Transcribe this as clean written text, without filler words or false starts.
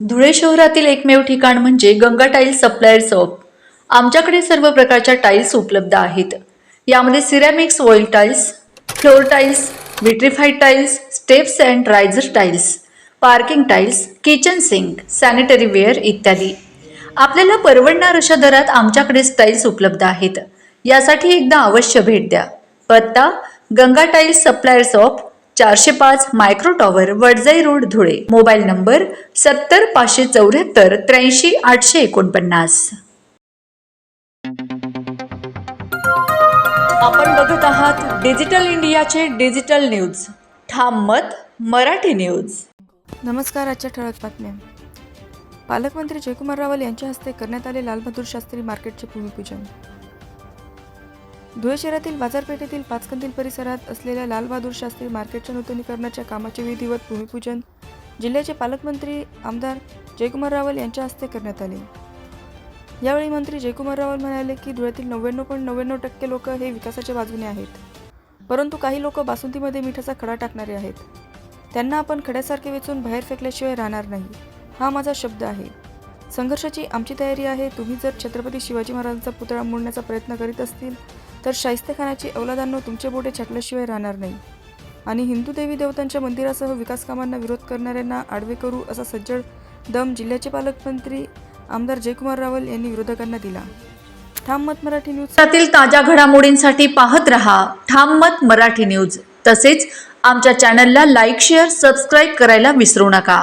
धुळे शहरातील एकमेव ठिकाण म्हणजे गंगा टाइल्स सप्लायर शॉप। आमच्याकडे सर्व प्रकारच्या टाइल्स उपलब्ध आहेत। यामध्ये ceramics, oil tiles, floor tiles, vitrified tiles, steps and riser tiles, parking tiles, kitchen sink, sanitary ware इत्यादी। आपल्याला परवडणार अशा दरात आमच्याकडे टाइल्स उपलब्ध आहेत। यासाठी एकदा अवश्य भेट द्या। पत्ता Ganga tiles supplier shop, 405 micro tower, Wadjai road, Dhule. Mobile number 70 574 83 849। आपण बघत आहात डिजिटल इंडियाचे डिजिटल न्यूज। ठाम मत मराठी न्यूज। नमस्कार। आजच्या ठळक बातम्या। पालकमंत्री जयकुमार रावल यांच्या हस्ते करण्यात आले लालबहादूर शास्त्री मार्केटचे भूमिपूजन। धुळे शहरातील बाजारपेठेतील पाचकंदील परिसरात असलेल्या लालबहादूर शास्त्री मार्केटच्या नूतनीकरणाच्या कामाचे विधिवत भूमिपूजन जिल्ह्याचे पालकमंत्री आमदार जयकुमार रावल यांच्या हस्ते करण्यात आले। यावेळी मंत्री जयकुमार रावल म्हणाले की धुळ्यातील 99.99% लोक हे विकासाच्या बाजूने आहेत, परंतु काही लोक बासुंदीमध्ये मिठाचा खडा टाकणारे आहेत। त्यांना आपण खड्यासारखे वेचून बाहेर फेकल्याशिवाय राहणार नाही, हा माझा शब्द आहे। संघर्षाची आमची तयारी आहे। तुम्ही जर छत्रपती शिवाजी महाराजांचा पुतळा मोडण्याचा प्रयत्न करीत असतील तर शाहिस्तेखानाची औलादांनो तुमचे बोटे छाटल्याशिवाय राहणार नाही आणि हिंदू देवी देवतांच्या मंदिरासह विकास कामांना विरोध करणाऱ्यांना आडवे करू असा सज्जड दम जिल्ह्याचे पालकमंत्री आमदार जयकुमार रावल यांनी विरोधकांना दिला। ठाम मत मराठी न्यूज त्यातील ताज्या घडामोडींसाठी पाहत रहा ठाम मत मराठी न्यूज। तसेच आमच्या चॅनलला लाईक, शेअर, सबस्क्राईब करायला विसरू नका।